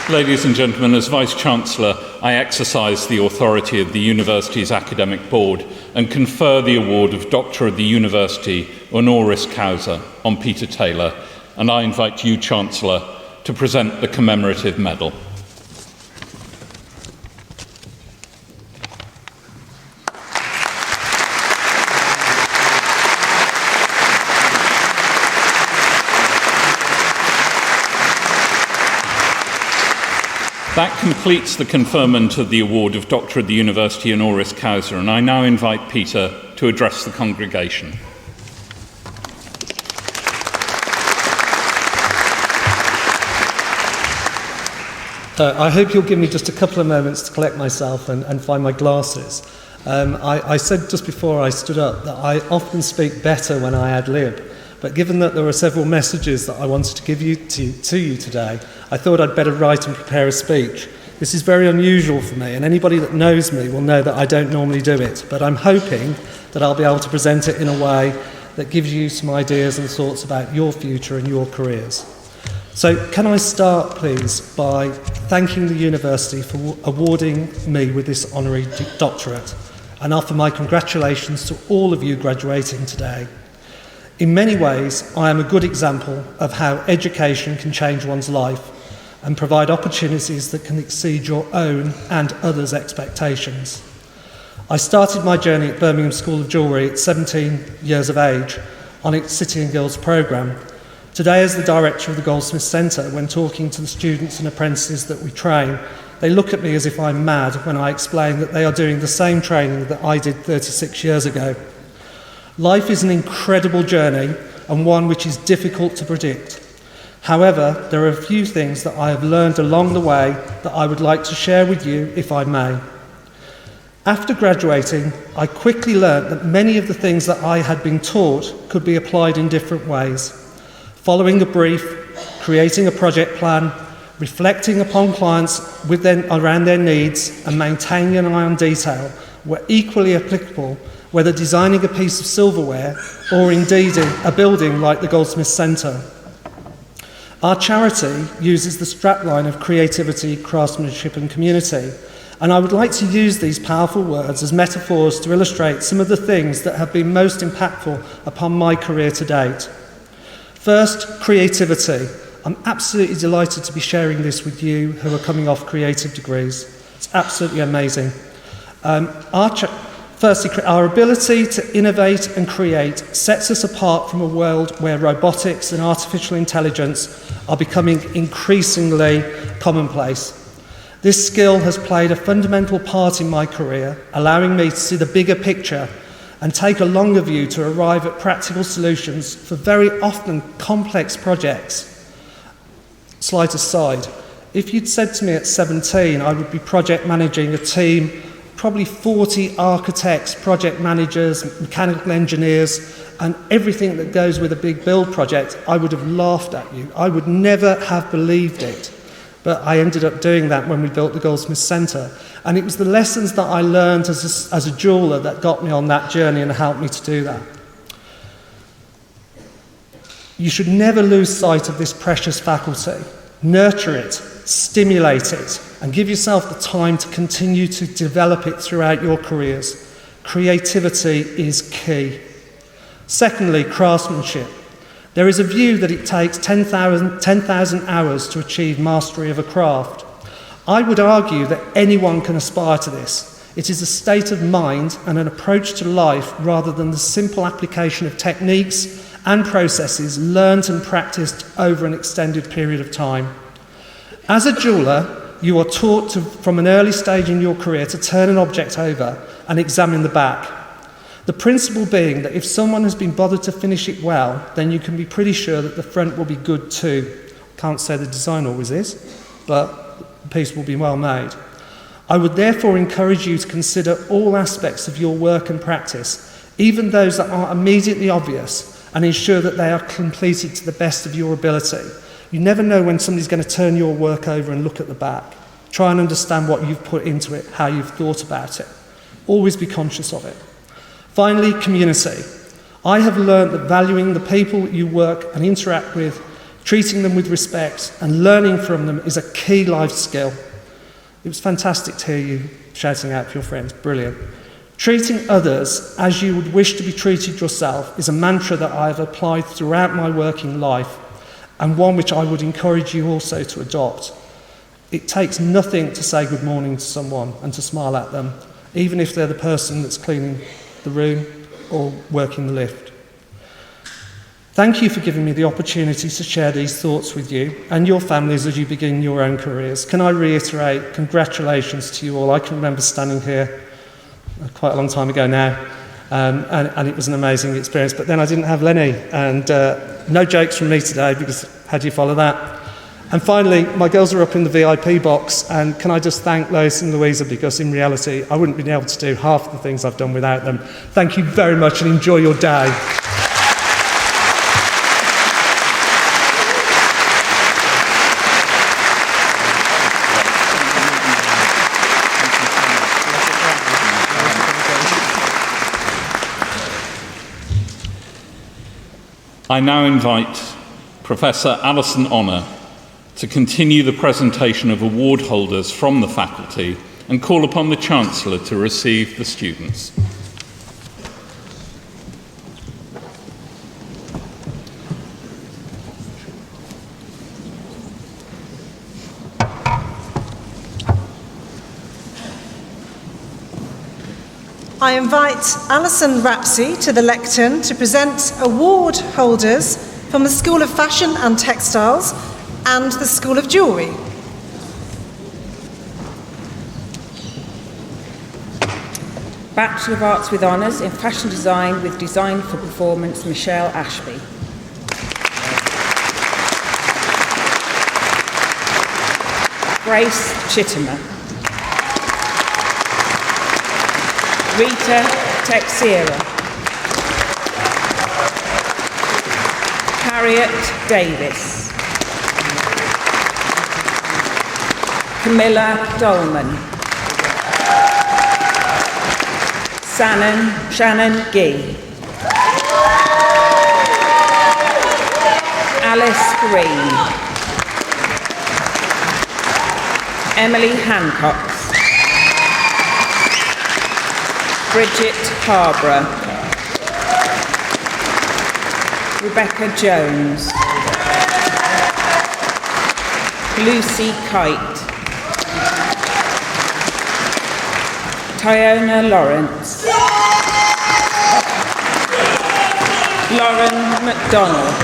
Ladies and gentlemen, as Vice-Chancellor, I exercise the authority of the University's Academic Board and confer the award of Doctor of the University honoris causa on Peter Taylor, and I invite you, Chancellor, to present the commemorative medal. That completes the conferment of the award of Doctor of the University honoris causa, and I now invite Peter to address the congregation. I hope you'll give me just a couple of moments to collect myself and find my glasses. I said just before I stood up that I often speak better when I ad-lib, but given that there were several messages that I wanted to give to you today, I thought I'd better write and prepare a speech. This is very unusual for me, and anybody that knows me will know that I don't normally do it, but I'm hoping that I'll be able to present it in a way that gives you some ideas and thoughts about your future and your careers. So can I start, please, by thanking the university for awarding me with this honorary doctorate and offer my congratulations to all of you graduating today. In many ways, I am a good example of how education can change one's life and provide opportunities that can exceed your own and others' expectations. I started my journey at Birmingham School of Jewellery at 17 years of age on its City and Guilds programme. Today, as the director of the Goldsmiths Centre, when talking to the students and apprentices that we train, they look at me as if I'm mad when I explain that they are doing the same training that I did 36 years ago. Life is an incredible journey and one which is difficult to predict. However, there are a few things that I have learned along the way that I would like to share with you, if I may. After graduating, I quickly learnt that many of the things that I had been taught could be applied in different ways. Following a brief, creating a project plan, reflecting upon clients around their needs, and maintaining an eye on detail were equally applicable, whether designing a piece of silverware or indeed a building like the Goldsmiths Centre. Our charity uses the strapline of creativity, craftsmanship and community, and I would like to use these powerful words as metaphors to illustrate some of the things that have been most impactful upon my career to date. First, creativity. I'm absolutely delighted to be sharing this with you who are coming off creative degrees. It's absolutely amazing. Firstly, our ability to innovate and create sets us apart from a world where robotics and artificial intelligence are becoming increasingly commonplace. This skill has played a fundamental part in my career, allowing me to see the bigger picture and take a longer view to arrive at practical solutions for very often complex projects. Slight aside, if you'd said to me at 17 I would be project managing a team, probably 40 architects, project managers, mechanical engineers, and everything that goes with a big build project, I would have laughed at you. I would never have believed it. But I ended up doing that when we built the Goldsmiths Centre. And it was the lessons that I learned as a jeweller that got me on that journey and helped me to do that. You should never lose sight of this precious faculty. Nurture it, stimulate it, and give yourself the time to continue to develop it throughout your careers. Creativity is key. Secondly, craftsmanship. There is a view that it takes 10,000 hours to achieve mastery of a craft. I would argue that anyone can aspire to this. It is a state of mind and an approach to life rather than the simple application of techniques and processes learned and practiced over an extended period of time. As a jeweller, you are taught from an early stage in your career to turn an object over and examine the back. The principle being that if someone has been bothered to finish it well, then you can be pretty sure that the front will be good too. Can't say the design always is, but the piece will be well made. I would therefore encourage you to consider all aspects of your work and practice, even those that are immediately obvious, and ensure that they are completed to the best of your ability. You never know when somebody's going to turn your work over and look at the back. Try and understand what you've put into it, how you've thought about it. Always be conscious of it. Finally, community. I have learned that valuing the people you work and interact with, treating them with respect and learning from them is a key life skill. It was fantastic to hear you shouting out for your friends. Brilliant. Treating others as you would wish to be treated yourself is a mantra that I have applied throughout my working life, and one which I would encourage you also to adopt. It takes nothing to say good morning to someone and to smile at them, even if they're the person that's cleaning the room or working the lift. Thank you for giving me the opportunity to share these thoughts with you and your families as you begin your own careers. Can I reiterate congratulations to you all? I can remember standing here quite a long time ago now, and it was an amazing experience. But then I didn't have Lenny, and no jokes from me today, because how do you follow that? And finally, my girls are up in the VIP box, and can I just thank Lois and Louisa, because in reality, I wouldn't be able to do half the things I've done without them. Thank you very much and enjoy your day. I now invite Professor Alison Honour to continue the presentation of award holders from the faculty and call upon the Chancellor to receive the students. I invite Alison Rapsey to the lectern to present award holders from the School of Fashion and Textiles and the School of Jewellery. Bachelor of Arts with Honours in Fashion Design with Design for Performance, Michelle Ashby. Grace Chittimer. Rita Texiera. Harriet Davis. Camilla Dolman. Shannon Gee. Alice Green. Emily Hancock. Bridget Harborough. Rebecca Jones. Lucy Kite. Tyona Lawrence. Lauren McDonald.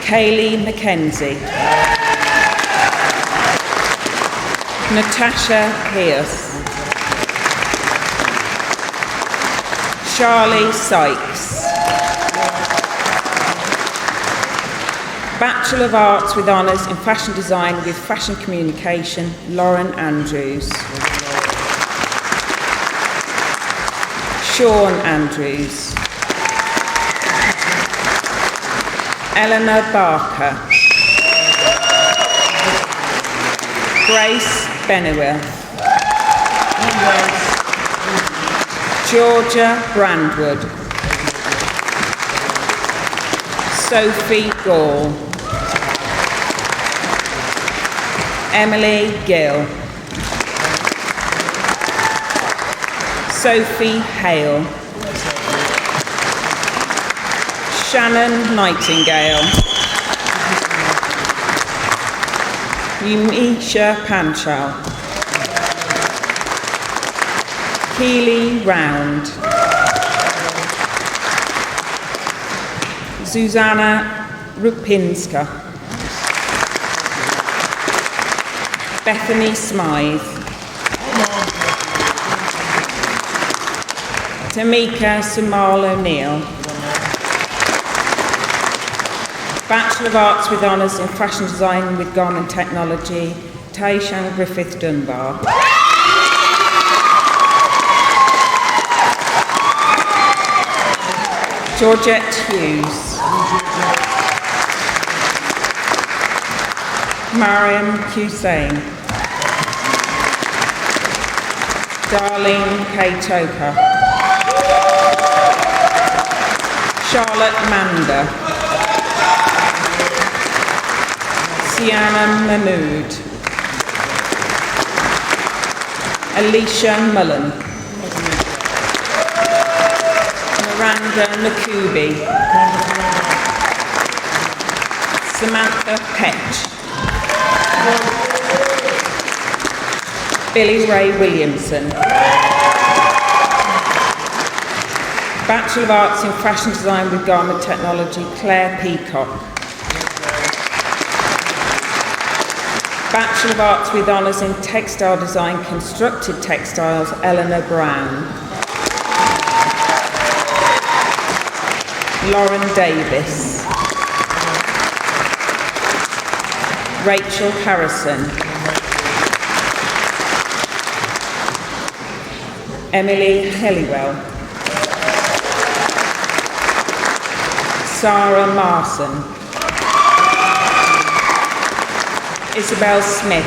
Kaylee Mackenzie. Natasha Pierce. Charlie Sykes. Bachelor of Arts with Honours in Fashion Design with Fashion Communication, Lauren Andrews. Sean Andrews. Eleanor Barker. Grace Benewell. Georgia Brandwood. Sophie Gall. Emily Gill. Sophie Hale. Shannon Nightingale. Yumisha Panchal. Keely Round. Susanna Rupinska. Bethany Smythe. Tamika Sumal O'Neill. Bachelor of Arts with Honours in Fashion Design with Garment Technology, Taishan Griffith Dunbar. Georgette Hughes. Mariam Hussain. Darlene K. Toker. Charlotte Manda. Sienna Mahmood. Alicia Mullen. Miranda Nakubi. Samantha Petch. Billy Ray Williamson. Bachelor of Arts in Fashion Design with Garment Technology, Claire Peacock. Bachelor of Arts with Honours in Textile Design, Constructed Textiles, Eleanor Brown. Lauren Davis. Rachel Harrison. Emily Helliwell. Sarah Marson. Isabel Smith.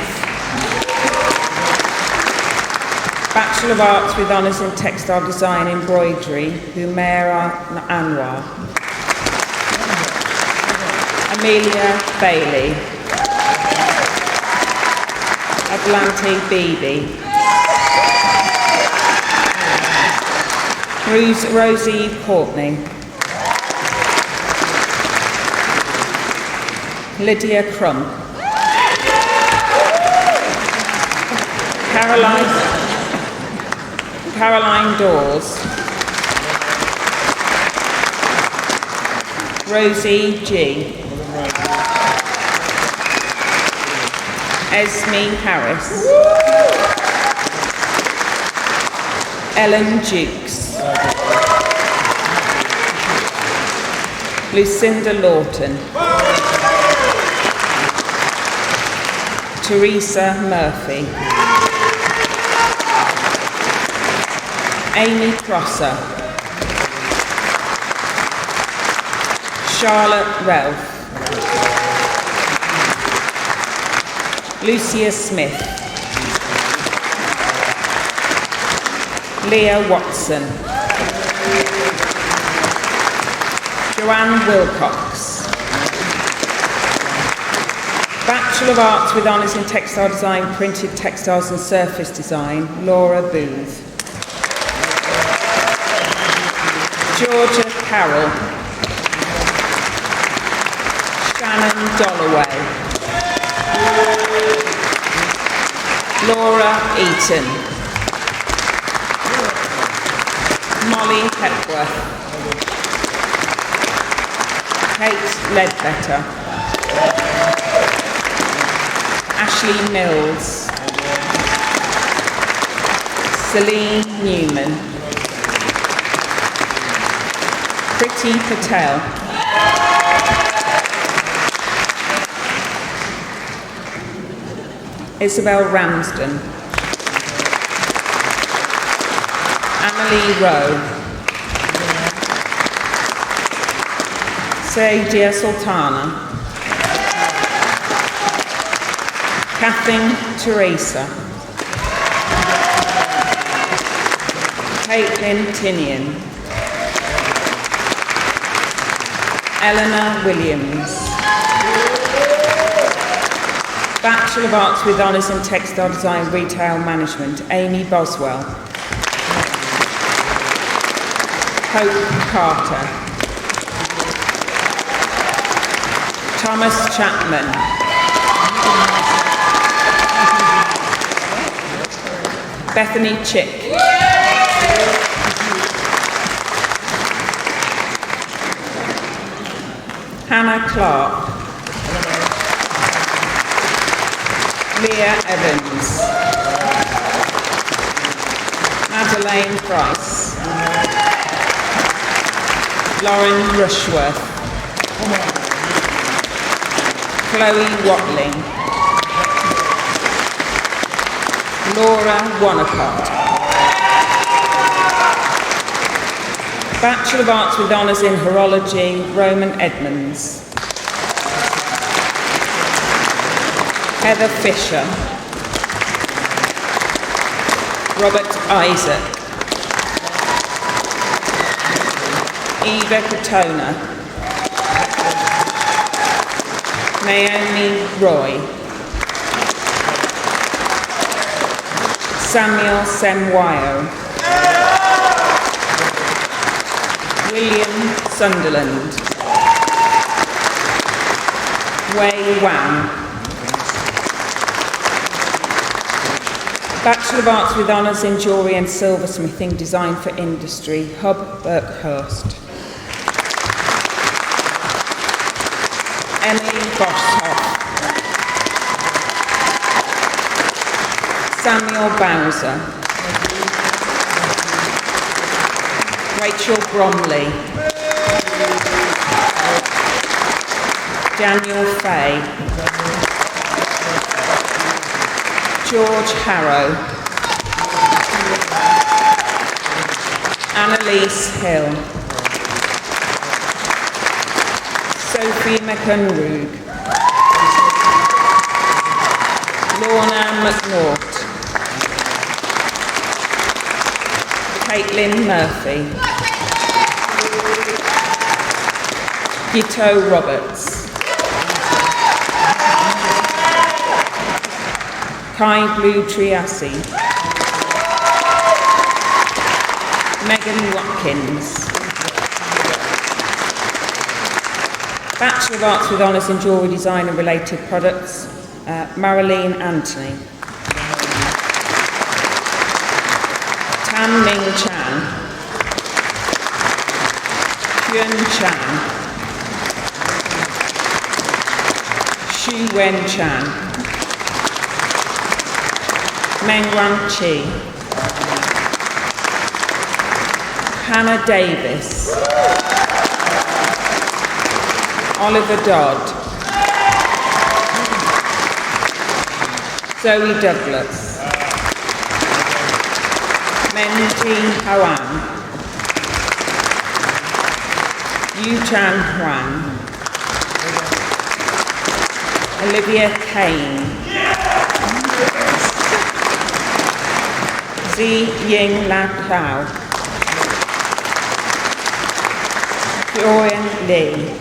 Bachelor of Arts with Honours in Textile Design Embroidery, Humaira Anwar. Amelia Bailey. Atlante Beebe. Rosie Courtney. Lydia Crump. Caroline Dawes. Rosie G. Esme Harris. Ellen Jukes. Lucinda Lawton. Teresa Murphy. Amy Prosser. Charlotte Ralph. Lucia Smith. Leah Watson. Joanne Wilcox. Bachelor of Arts with Honours in Textile Design, Printed Textiles and Surface Design, Laura Booth. Georgia Carroll. Shannon Dolloway. Laura Eaton. Molly Hepworth. Kate Ledbetter. Ashley Mills. Celine Newman. Priti Patel. Isabel Ramsden. Amelie Rowe. Saidia Sultana. Kathleen Teresa. Caitlin Tinian. Eleanor Williams. Bachelor of Arts with Honours in Textile Design Retail Management, Amy Boswell. Hope Carter. Thomas Chapman. Bethany Chick. Hannah Clark. Leah Evans. Madeleine Price. Lauren Rushworth. Chloe Watling. Laura Wanacott. Bachelor of Arts with Honours in Horology, Roman Edmonds. Heather Fisher. Robert Isaac. Eva Katona. Naomi Roy. Samuel Semwayo. William Sunderland. Wei Wang. Bachelor of Arts with Honours in Jewellery and Silversmithing, Design for Industry, Hub Birkhurst. Emily Boshoff. Samuel Bowser. Rachel Bromley. Daniel Fay. George Harrow. Annalise Hill. Sophie McUnroog. Lorna McNaught. Caitlin Murphy. Gito Roberts. Kai Blue Triassi. Megan Watkins. Bachelor of Arts with Honours in Jewellery Design and Related Products, Marilyn Anthony. Tan Ming Chan. Hyun Chan. Xu Wen Chan. Meng Wan Chi. Hannah Davis. Oliver Dodd. Zoe Douglas. Menji Hoan. Yu Chan Huang. Olivia Kane. Zi Ying La Tao. Florian Lee.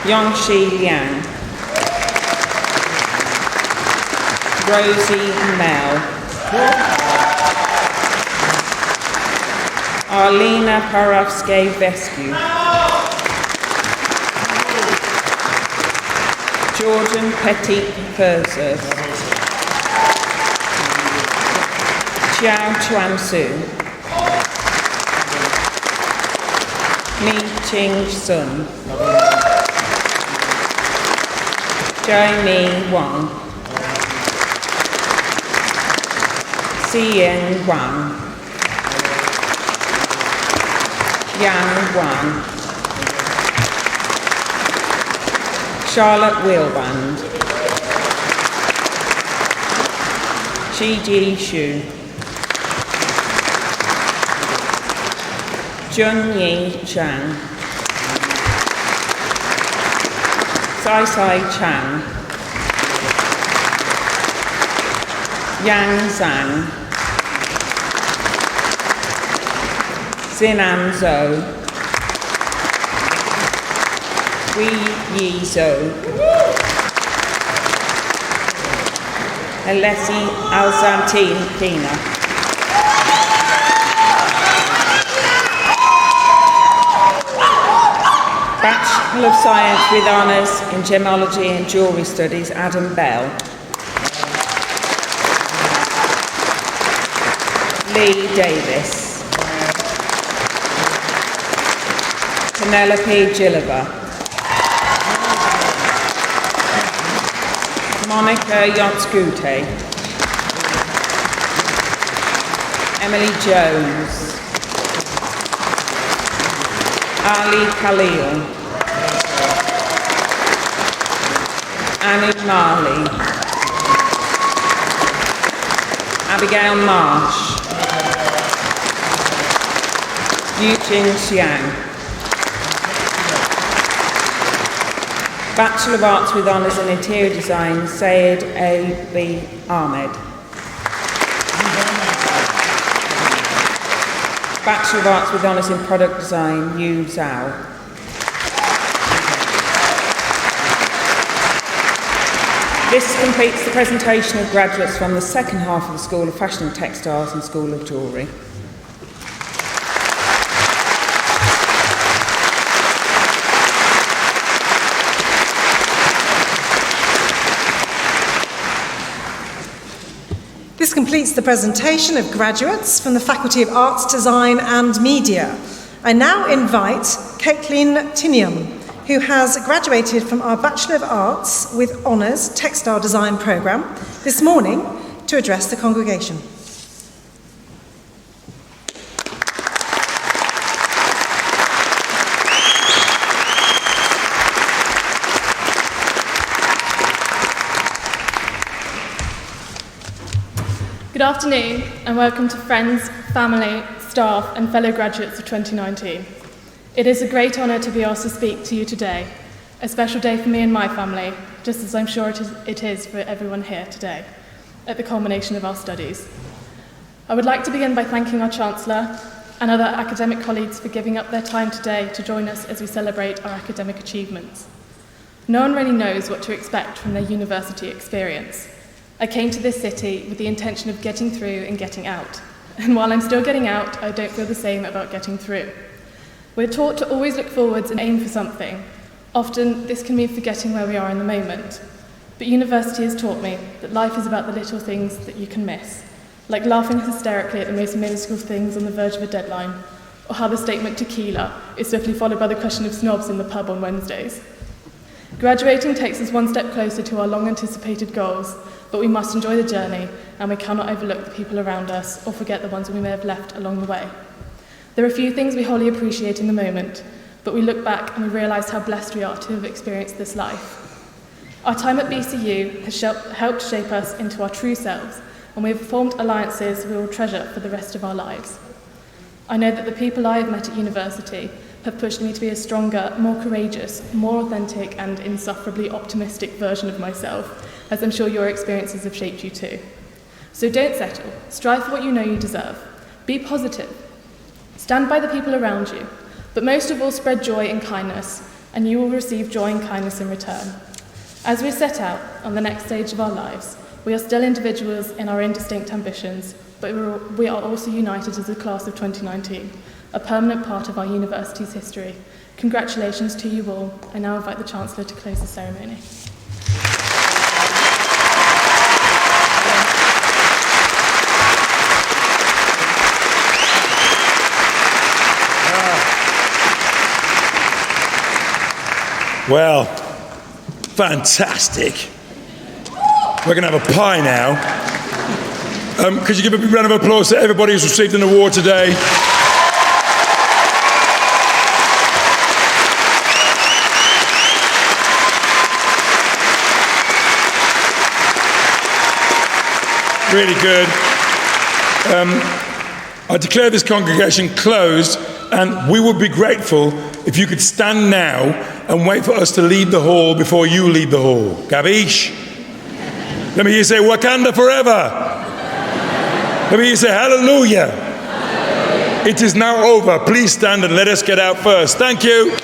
Yongxi Liang. Rosie Mel. Arlena Parovsky-Vescu. Jordan Petit-Furzer. Xiao Chuan-Su. Li Ching-Sun. Jamie Wang. Xian Wang. Yang Wang. Charlotte Wheelband. Ji Shu. Junyi Chang. Sai Chang. Yang Zhang. Zinan Zhou. Wei Yi Zhou. Alessi Alzantina. Bachelor of Science with Honours in Gemology and Jewellery Studies, Adam Bell. Lee Davis. Penelope Gilleva. Monica Yotskute. Emily Jones. Ali Khalil. Annie Marley. Abigail Marsh. Yujing Xiang. Bachelor of Arts with Honours in Interior Design, Sayed A.B. Ahmed. Bachelor of Arts with Honours in Product Design, Yu Zhao. This completes the presentation of graduates from the second half of the School of Fashion and Textiles and School of Jewellery. This completes the presentation of graduates from the Faculty of Arts, Design and Media. I now invite Caitlin Tinium, who has graduated from our Bachelor of Arts with Honours Textile Design programme this morning to address the congregation. Good afternoon and welcome to friends, family, staff and fellow graduates of 2019. It is a great honour to be asked to speak to you today, a special day for me and my family, just as I'm sure it is for everyone here today, at the culmination of our studies. I would like to begin by thanking our Chancellor and other academic colleagues for giving up their time today to join us as we celebrate our academic achievements. No one really knows what to expect from their university experience. I came to this city with the intention of getting through and getting out. And while I'm still getting out, I don't feel the same about getting through. We're taught to always look forwards and aim for something. Often, this can mean forgetting where we are in the moment. But university has taught me that life is about the little things that you can miss, like laughing hysterically at the most minuscule things on the verge of a deadline, or how the statement tequila is swiftly followed by the question of snobs in the pub on Wednesdays. Graduating takes us one step closer to our long-anticipated goals, but we must enjoy the journey, and we cannot overlook the people around us or forget the ones we may have left along the way. There are a few things we wholly appreciate in the moment, but we look back and we realise how blessed we are to have experienced this life. Our time at BCU has helped shape us into our true selves, and we have formed alliances we will treasure for the rest of our lives. I know that the people I have met at university have pushed me to be a stronger, more courageous, more authentic and insufferably optimistic version of myself, as I'm sure your experiences have shaped you too. So don't settle. Strive for what you know you deserve. Be positive. Stand by the people around you. But most of all, spread joy and kindness, and you will receive joy and kindness in return. As we set out on the next stage of our lives, we are still individuals in our indistinct ambitions, but we are also united as a class of 2019, a permanent part of our university's history. Congratulations to you all. I now invite the Chancellor to close the ceremony. Well, fantastic. We're going to have a pie now. Could you give a big round of applause to everybody who's received an award today? Really good. I declare this congregation closed, and we would be grateful if you could stand now and wait for us to leave the hall before you leave the hall. Capiche? Let me hear you say, Wakanda forever. Let me hear you say, hallelujah. It is now over. Please stand and let us get out first. Thank you.